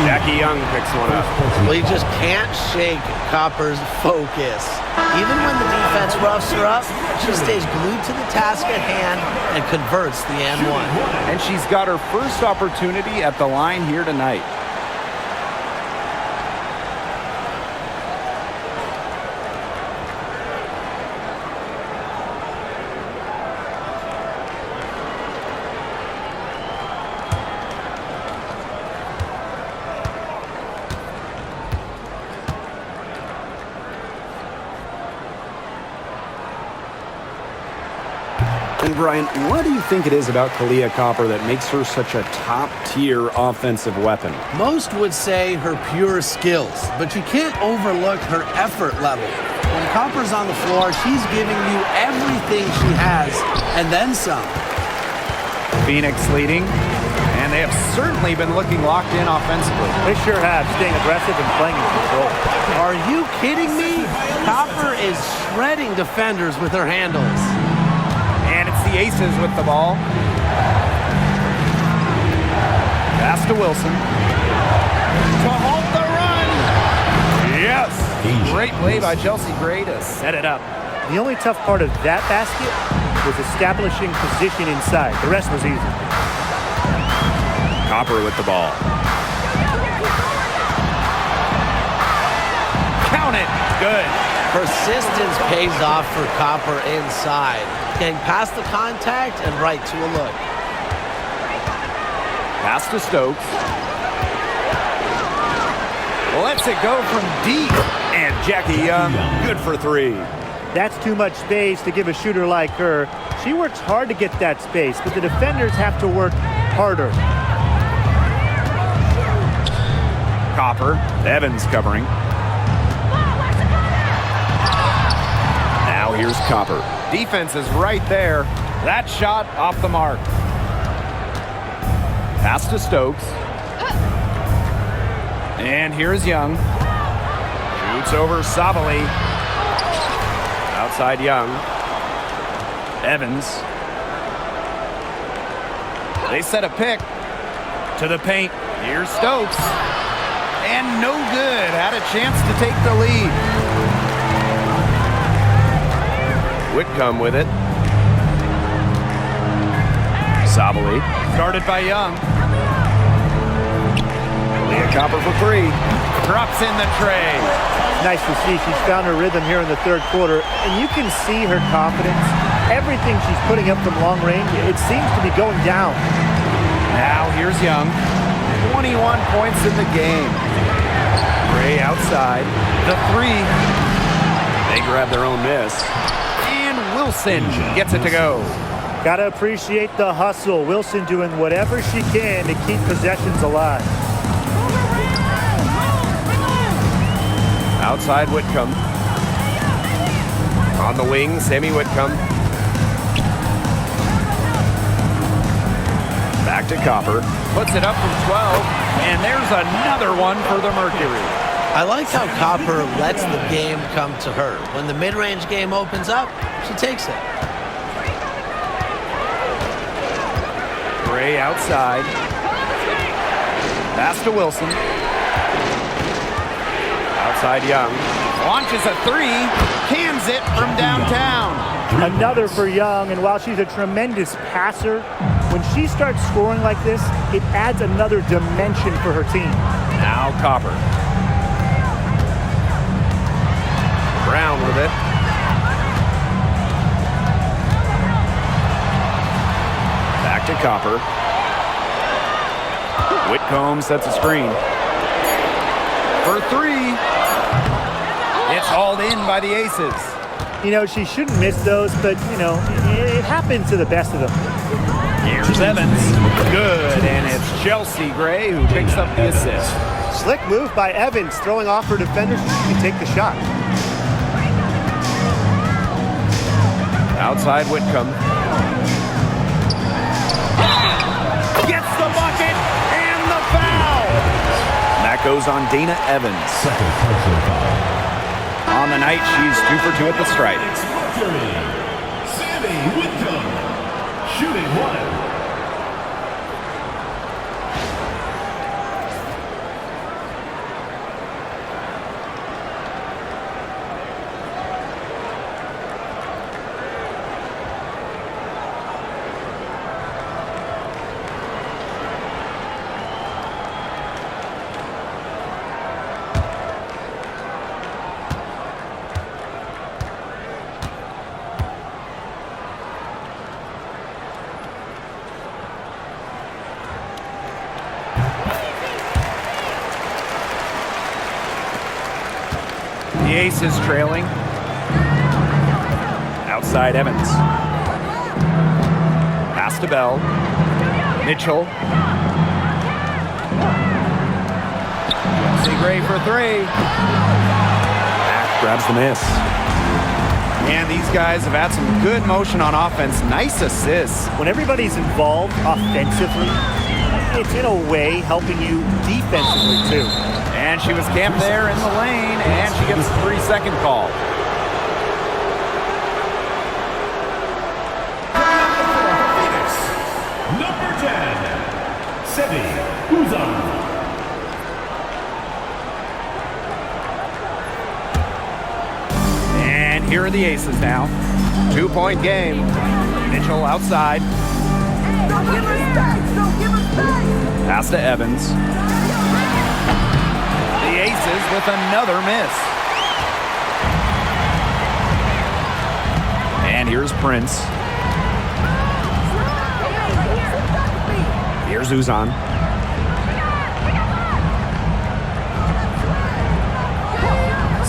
A: Jackie Young picks one up.
B: Well, you just can't shake Copper's focus. Even when the defense roughs her up, she stays glued to the task at hand and converts the and one.
A: And she's got her first opportunity at the line here tonight.
D: And Brian, what do you think it is about Kalia Copper that makes her such a top-tier offensive weapon?
B: Most would say her pure skills, but you can't overlook her effort level. When Copper's on the floor, she's giving you everything she has, and then some.
A: Phoenix leading, and they have certainly been looking locked in offensively.
C: They sure have, staying aggressive and playing in control.
B: Are you kidding me? Copper is shredding defenders with her handles.
A: And it's the Aces with the ball. Pass to Wilson. To halt the run. Yes. Great play by Chelsea Gray to set it up.
C: The only tough part of that basket was establishing position inside. The rest was easy.
A: Copper with the ball. Count it. Good.
B: Persistence pays off for Copper inside. Getting past the contact and right to a look.
A: Pass to Stokes. Lets it go from deep. And Jackie Young, good for three.
C: That's too much space to give a shooter like her. She works hard to get that space, but the defenders have to work harder.
A: Copper. Evans covering. Now here's Copper. Defense is right there. That shot off the mark. Pass to Stokes. And here's Young. Shoots over Sabali. Outside Young. Evans. They set a pick to the paint. Here's Stokes. And no good. Had a chance to take the lead. Whitcomb with it. Sabali. Guarded by Young. Leah Copper for three. Drops in the tray.
C: Nice to see. She's found her rhythm here in the third quarter, and you can see her confidence. Everything she's putting up from long range, it seems to be going down.
A: Now here's Young. 21 points in the game. Gray outside. The three. They grab their own miss. And Wilson gets it to go.
C: Gotta appreciate the hustle. Wilson doing whatever she can to keep possessions alive.
A: Outside Whitcomb. On the wing, Sammy Whitcomb. Back to Copper. Puts it up from 12. And there's another one for the Mercury.
B: I like how Copper lets the game come to her. When the mid-range game opens up, she takes it.
A: Gray outside. Pass to Wilson. Outside Young. Launches a three. Cans it from downtown.
C: Another for Young, and while she's a tremendous passer, when she starts scoring like this, it adds another dimension for her team.
A: Now Copper. Brown with it. Back to Copper. Whitcomb sets a screen. For three. It's hauled in by the Aces.
C: You know, she shouldn't miss those, but, you know, it happens to the best of them.
A: Here's Evans. Good, and it's Chelsea Gray who picks up the assist.
C: Slick move by Evans, throwing off her defenders so she can take the shot.
A: Outside Whitcomb. Gets the bucket and the foul. That goes on Dana Evans.
E: Second personal foul.
A: On the night, she's 2 for 2 at the stripe.
E: Sammy Whitcomb, shooting one.
A: The Aces trailing. Outside Evans. Pass to Bell. Mitchell. See Gray for three. Back grabs the miss. And these guys have had some good motion on offense. Nice assists.
C: When everybody's involved offensively, it's in a way helping you defensively too.
A: And she was camped there in the lane, and she gets a 3-second call.
E: Number 10, Sevi Uzan.
A: Here are the aces now. 2-point game. Mitchell outside. Pass to Evans. The aces with another miss. And here's Prince. Here's Uzan.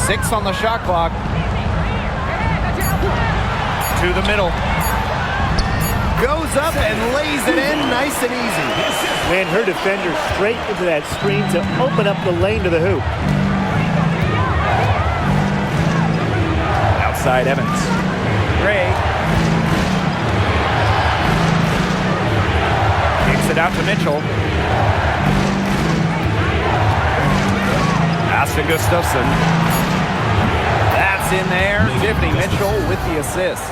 A: Six on the shot clock. To the middle. Goes up and lays it in nice and easy.
C: Ran her defender straight into that screen to open up the lane to the hoop.
A: Outside Evans. Gray. Kicks it out to Mitchell. Pass to Gustafson. That's in there. Tiffany Mitchell with the assist.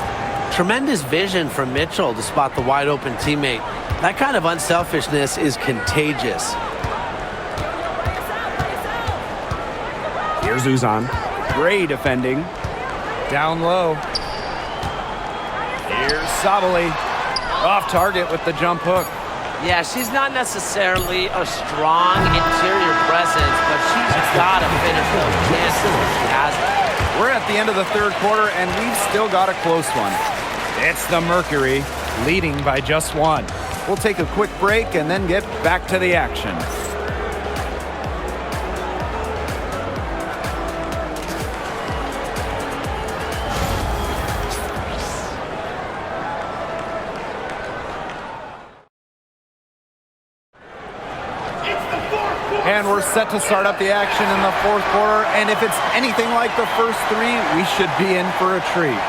B: Tremendous vision from Mitchell to spot the wide open teammate. That kind of unselfishness is contagious.
A: Here's Uzan. Gray defending. Down low. Here's Sabali. Off target with the jump hook.
B: Yeah, she's not necessarily a strong interior presence, but she's got to finish those chances when she has it.
A: We're at the end of the third quarter, and we've still got a close one. It's the Mercury, leading by just one. We'll take a quick break and then get back to the action. And we're set to start up the action in the fourth quarter. And if it's anything like the first three, we should be in for a treat.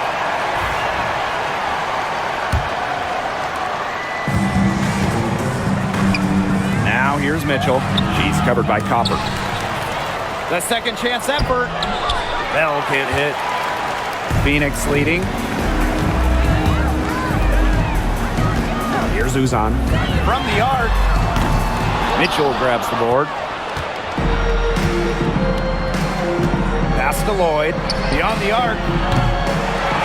A: Now here's Mitchell. She's covered by Copper. The second chance effort. Bell can't hit. Phoenix leading. Here's Uzan. From the arc. Mitchell grabs the board. Pass to Lloyd. Beyond the arc.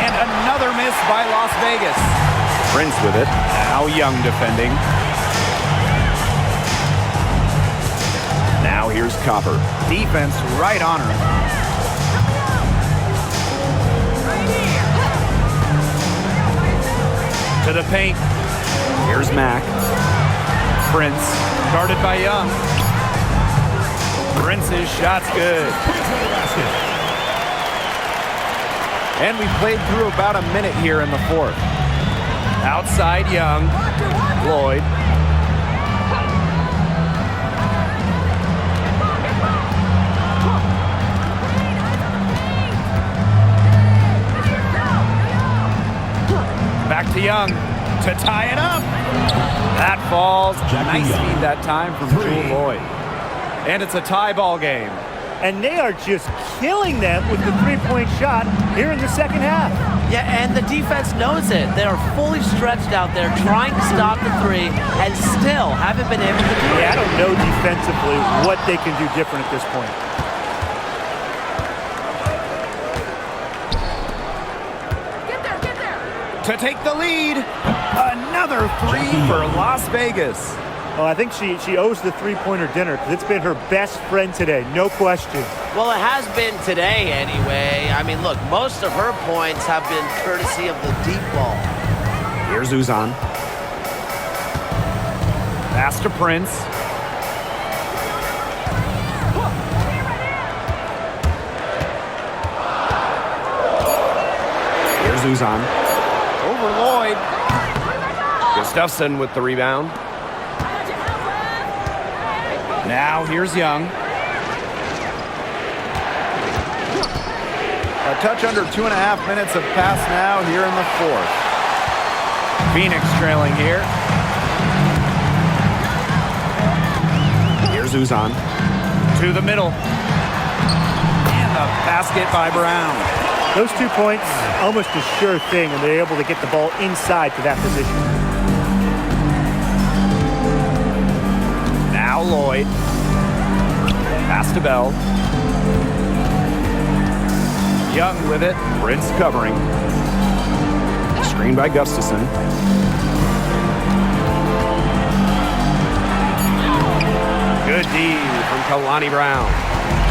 A: And another miss by Las Vegas. Prince with it. Now Young defending. Now here's Copper. Defense right on her. To the paint. Here's Mack. Prince. Guarded by Young. Prince's shot's good. And we played through about a minute here in the fourth. Outside Young. Lloyd. Back to Young to tie it up. That falls. Nice feed that time from Jewel Lloyd. And it's a tie ball game.
C: And they are just killing them with the three-point shot here in the second half.
B: Yeah, and the defense knows it. They are fully stretched out there trying to stop the three and still haven't been able to do it.
C: Yeah, I don't know defensively what they can do different at this point.
A: To take the lead. Another three for Las Vegas.
C: Well, I think she owes the three-pointer dinner because it's been her best friend today, no question.
B: Well, it has been today anyway. I mean, look, most of her points have been courtesy of the deep ball.
A: Here's Uzan. Pass to Prince. Here's Uzan. Over Lloyd. Gustafson with the rebound. Now here's Young. A touch under 2.5 minutes have passed now here in the fourth. Phoenix trailing here. Here's Uzan. To the middle. And the basket by Brown.
C: Those 2 points, almost a sure thing, and they're able to get the ball inside to that position.
A: Now Lloyd. Pass to Bell. Young with it.
D: Prince covering. Screen by Gustafson. Good D from Kalani Brown.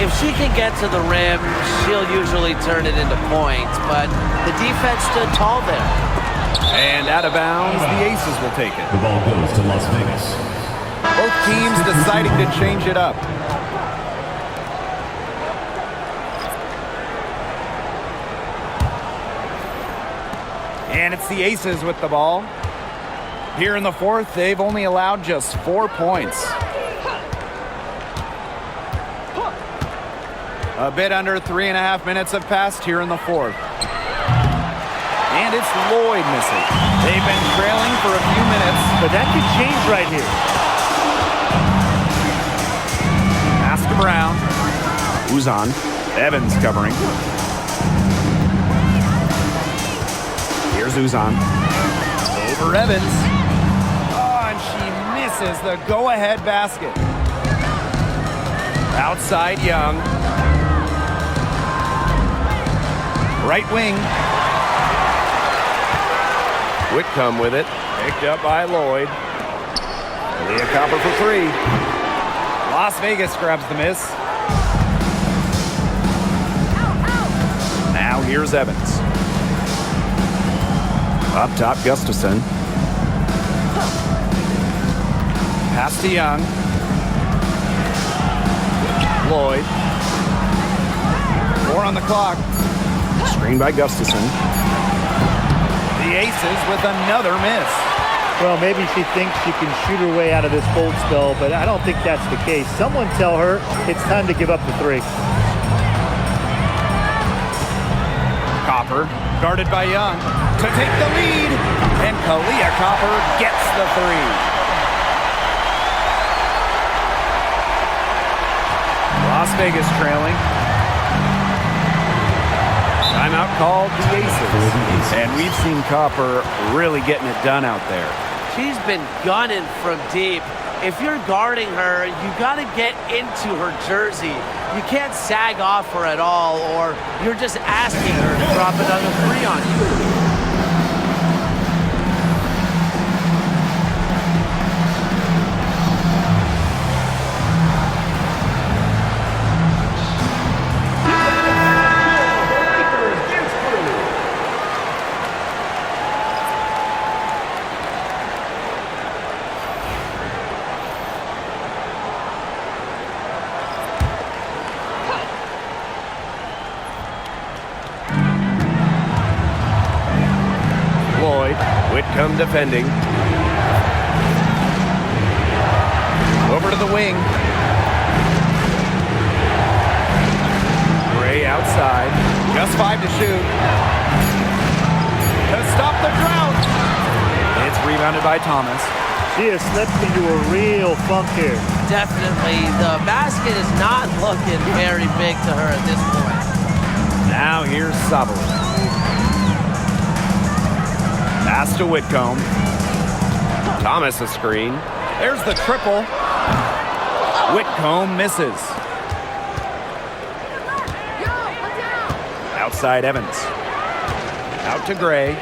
B: If she can get to the rim, she'll usually turn it into points, but the defense stood tall there.
A: And out of bounds, the Aces will take it.
E: The ball goes to Las Vegas.
A: Both teams deciding to change it up. And it's the Aces with the ball. Here in the fourth, they've only allowed just 4 points. A bit under 3.5 minutes have passed here in the fourth. And it's Lloyd missing. They've been trailing for a few minutes.
C: But that could change right here.
A: Pass to Brown.
D: Uzan. Evans covering. Here's Uzan.
A: Over Evans. Oh, and she misses the go-ahead basket. Outside Young. Right wing. Whitcomb with it. Picked up by Lloyd. Leah Copper for 3. Las Vegas grabs the miss.
D: Now here's Evans. Up top, Gustafson.
A: Pass to Young. Lloyd. 4 on the clock.
D: Screen by Gustafson.
A: The Aces with another miss.
C: Well, maybe she thinks she can shoot her way out of this cold spell, but I don't think that's the case. Someone tell her it's time to give up the 3.
A: Copper, guarded by Young, to take the lead. And Kalia Copper gets the 3. Las Vegas trailing. Timeout called the Aces. And we've seen Copper really getting it done out there.
B: She's been gunning from deep. If you're guarding her, you got to get into her jersey. You can't sag off her at all, or you're just asking her to drop another 3 on you.
A: Whitcomb defending. Over to the wing. Gray outside. Just 5 to shoot. To stop the drought. It's rebounded by Thomas.
C: She has slipped into a real funk here.
B: Definitely. The basket is not looking very big to her at this point.
A: Now here's Sabali. Pass to Whitcomb. Thomas a screen. There's the triple. Whitcomb misses. Outside Evans. Out to Gray.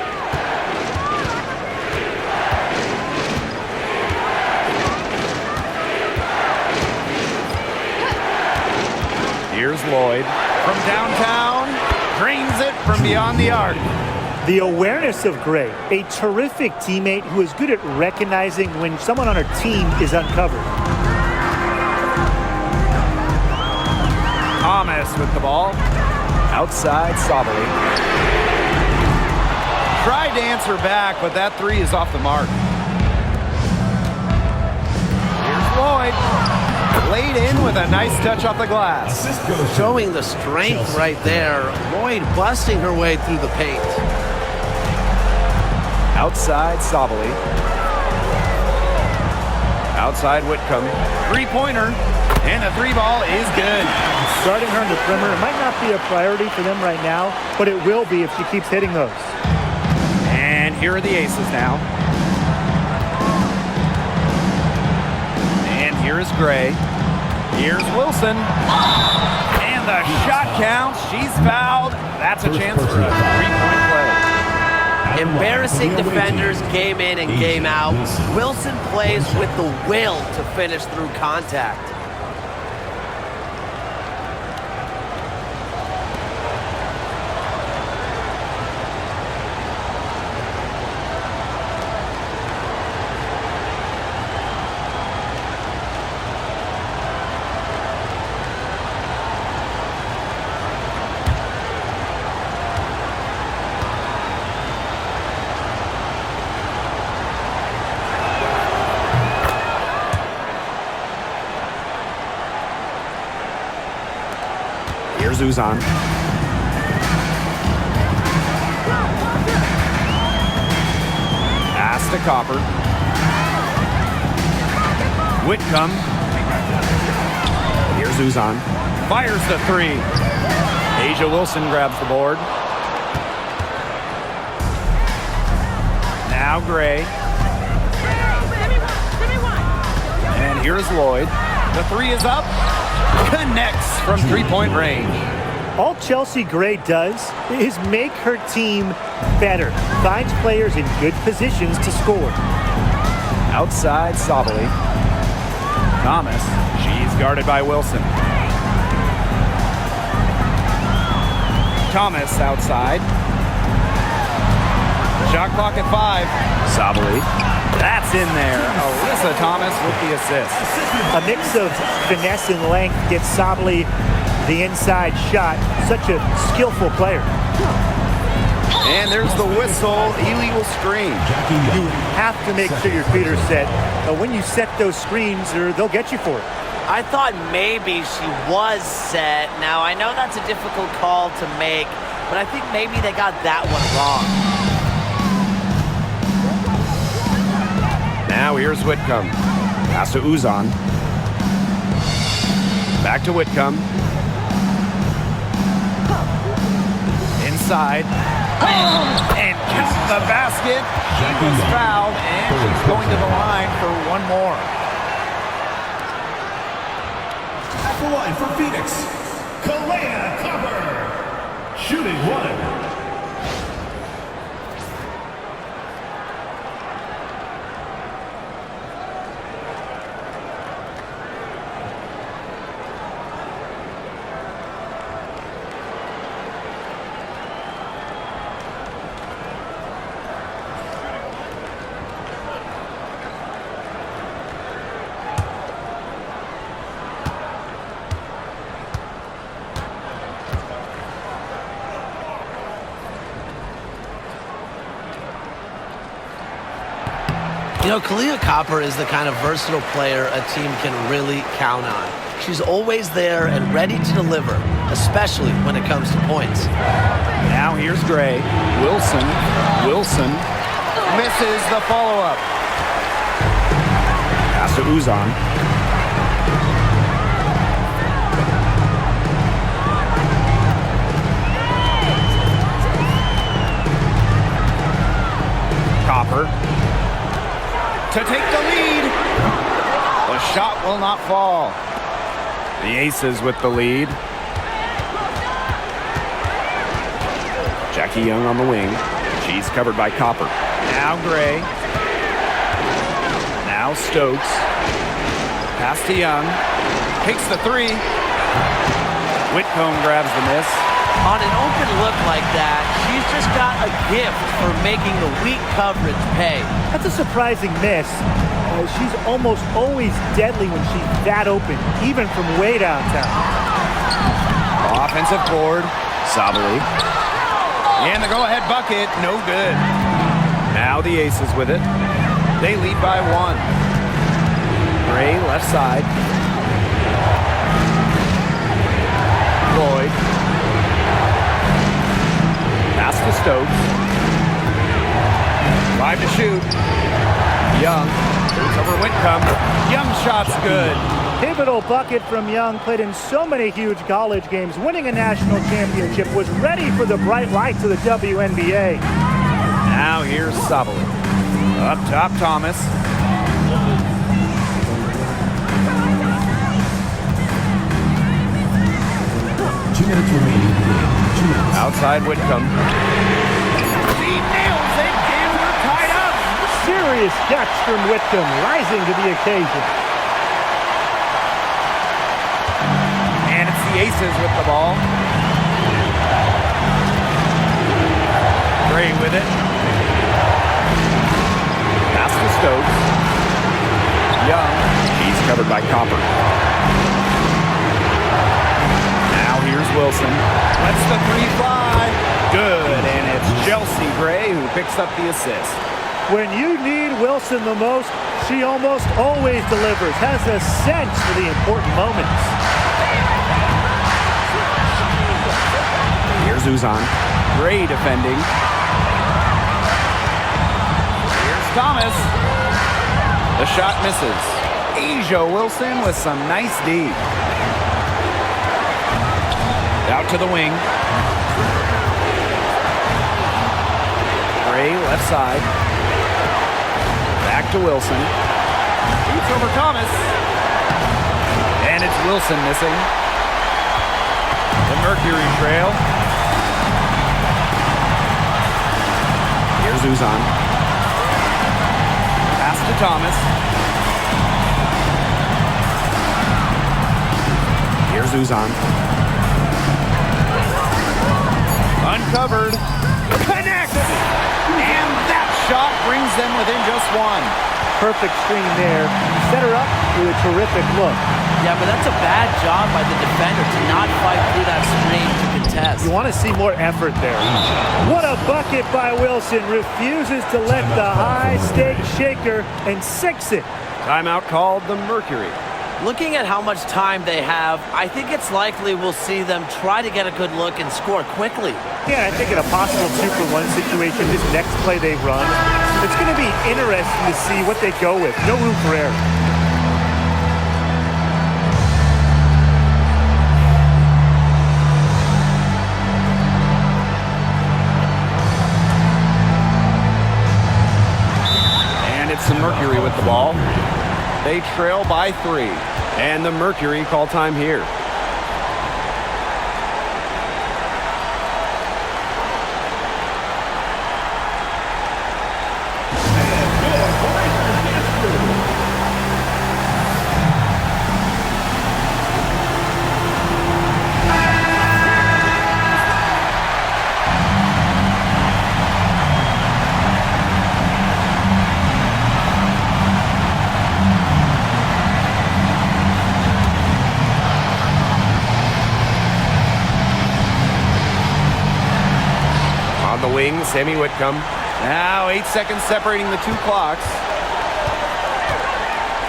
A: Here's Lloyd. From downtown, drains it from beyond the arc.
C: The awareness of Gray, a terrific teammate who is good at recognizing when someone on her team is uncovered.
A: Thomas with the ball. Outside Sabali. Tried to answer back, but that 3 is off the mark. Here's Lloyd. Laid in with a nice touch off the glass.
B: Showing the strength right there. Lloyd busting her way through the paint.
A: Outside Sabali. Outside Whitcomb. 3-pointer. And the 3 ball is good.
C: Starting her in the perimeter might not be a priority for them right now, but it will be if she keeps hitting those.
A: And here are the Aces now. And here is Gray. Here's Wilson. And the shot counts. She's fouled. That's a chance for a three-point play.
B: Embarrassing defenders game in and game out. Wilson plays with the will to finish through contact.
D: Here's Uzan. Pass to Copper. Whitcomb. Here's Uzan.
A: Fires the three. Asia Wilson grabs the board. Now Gray. And here's Lloyd. The three is up. Connects from three-point range.
C: All Chelsea Gray does is make her team better. Finds players in good positions to score.
A: Outside Sabali. Thomas. She's guarded by Wilson. Thomas outside. Shot clock at 5.
D: Sabali.
A: That's in there. Alyssa Thomas with the assist.
C: A mix of finesse and length gets Sabali the inside shot. Such a skillful player.
A: And there's the whistle. Illegal screen.
C: You have to make sure your feet are set. When you set those screens, they'll get you for it.
B: I thought maybe she was set. Now, I know that's a difficult call to make, but I think maybe they got that one wrong.
D: Now here's Whitcomb. Pass to Uzan. Back to Whitcomb.
A: Inside. And count the basket. She was fouled, and she's going to the line for one more.
E: At the line for Phoenix, Kalea Copper. Shooting one.
B: You know, Kalea Copper is the kind of versatile player a team can really count on. She's always there and ready to deliver, especially when it comes to points.
A: Now here's Gray. Wilson. Wilson misses the follow-up.
D: Pass to Uzan.
A: Copper to take the lead. The shot will not fall. The Aces with the lead.
D: Jackie Young on the wing. She's covered by Copper.
A: Now Gray. Now Stokes. Pass to Young. Takes the three. Whitcomb grabs the miss.
B: On an open look like that, she's just got a gift for making the weak coverage pay.
C: That's a surprising miss. She's almost always deadly when she's that open, even from way downtown.
A: Offensive board.
D: Sabali.
A: And the go-ahead bucket, no good. Now the Aces with it. They lead by 1. Gray left side. Lloyd. Pass to Stokes. 5 to shoot. Young. Goes over Whitcomb. Young shot's good.
C: Pivotal bucket from Young, played in so many huge college games, winning a national championship, was ready for the bright lights of the WNBA.
A: Now here's Sabali. Up top, Thomas.
E: 2 minutes remaining in the game. 2 minutes.
A: Outside Whitcomb. He nails it, and we're tied up.
C: Serious guts from Whitcomb, rising to the occasion.
A: And it's the Aces with the ball. Gray with it. Pass to Stokes. Young. He's covered by Copper. Now here's Wilson. Lets the three fly. Good. And it's Chelsea Gray who picks up the assist.
C: When you need Wilson the most, she almost always delivers. Has a sense for the important moments.
A: Here's Uzan. Gray defending. Here's Thomas. The shot misses. Asia Wilson with some nice D. Out to the wing. Gray left side. Back to Wilson. Shoots over Thomas. And it's Wilson missing. The Mercury trail. Here's Uzan. Pass to Thomas. Here's Uzan. Uncovered. Connects! And that shot brings them within just one.
C: Perfect screen there. Set her up with a terrific look.
B: Yeah, but that's a bad job by the defender to not fight through that screen to contest.
C: You want to see more effort there. What a bucket by Wilson. Refuses to let the high-stakes shaker and sinks it.
A: Timeout called the Mercury.
B: Looking at how much time they have, I think it's likely we'll see them try to get a good look and score quickly.
C: Yeah, I think in a possible 2-for-1 situation, this next play they run, it's going to be interesting to see what they go with. No room for error.
A: And it's the Mercury with the ball. They trail by 3. And the Mercury call time here. On the wing, Sammy Whitcomb. Now 8 seconds separating the two clocks.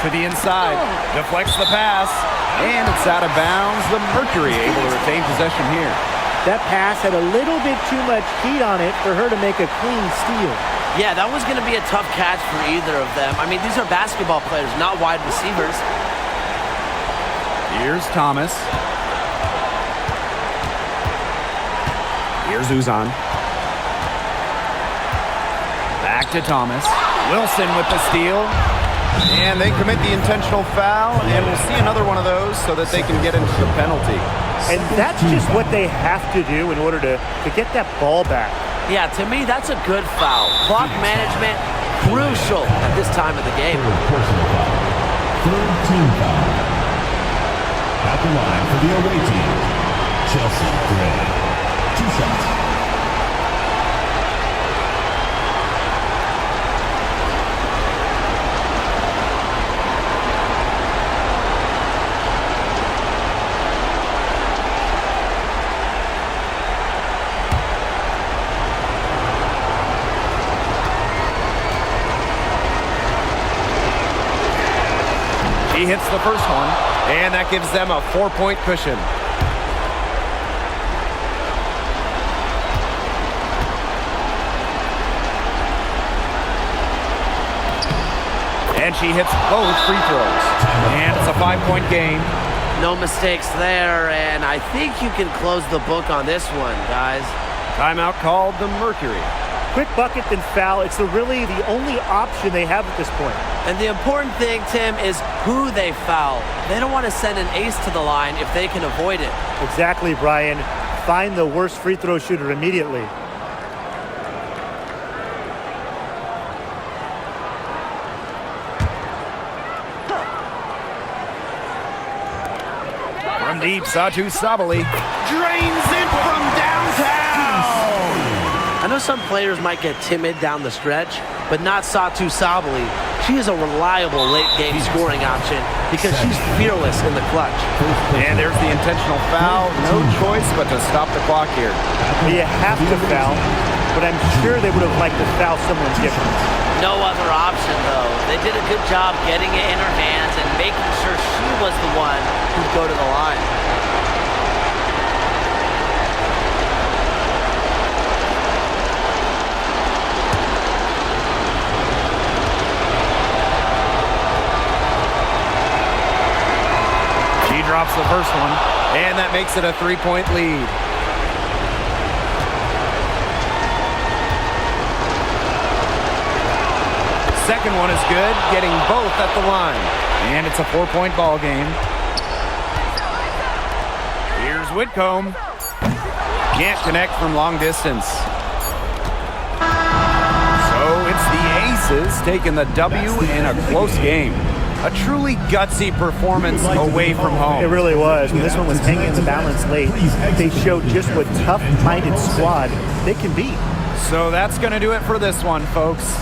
A: To the inside. Deflects the pass. And it's out of bounds. The Mercury able to retain possession here.
C: That pass had a little bit too much heat on it for her to make a clean steal.
B: Yeah, that was going to be a tough catch for either of them. I mean, these are basketball players, not wide receivers.
A: Here's Thomas. Here's Uzan. Back to Thomas. Wilson with the steal. And they commit the intentional foul, and we'll see another one of those so that they can get into the penalty.
C: And that's just what they have to do in order to get that ball back.
B: Yeah, to me, that's a good foul. Clock management, crucial at this time of the game.
E: Third team foul. At the line for the away team, Chelsea Gray. 2 shots.
A: He hits the first one, and that gives them a 4-point cushion. And she hits both free throws. And it's a 5-point game.
B: No mistakes there, and I think you can close the book on this one, guys.
A: Timeout called the Mercury.
C: Quick bucket, then foul. It's really the only option they have at this point.
B: And the important thing, Tim, is who they foul. They don't want to send an ace to the line if they can avoid it.
C: Exactly, Brian. find the worst free throw shooter immediately.
A: From deep, Satu Sabali drains it from downtown.
B: I know some players might get timid down the stretch, but not Satu Sabali. She is a reliable late-game scoring option because she's fearless in the clutch.
A: And there's the intentional foul. No choice but to stop the clock here.
C: You have to foul, but I'm sure they would have liked to foul someone different.
B: No other option, though. They did a good job getting it in her hands and making sure she was the one who'd go to the line.
A: She drops the first one, and that makes it a 3-point lead. Second one is good, getting both at the line. And it's a 4-point ball game. Here's Whitcomb. Can't connect from long distance. So it's the Aces taking the W in a close game. A truly gutsy performance away from home.
C: It really was. When this one was hanging in the balance late, they showed just what tough-minded squad they can be.
A: So that's going to do it for this one, folks.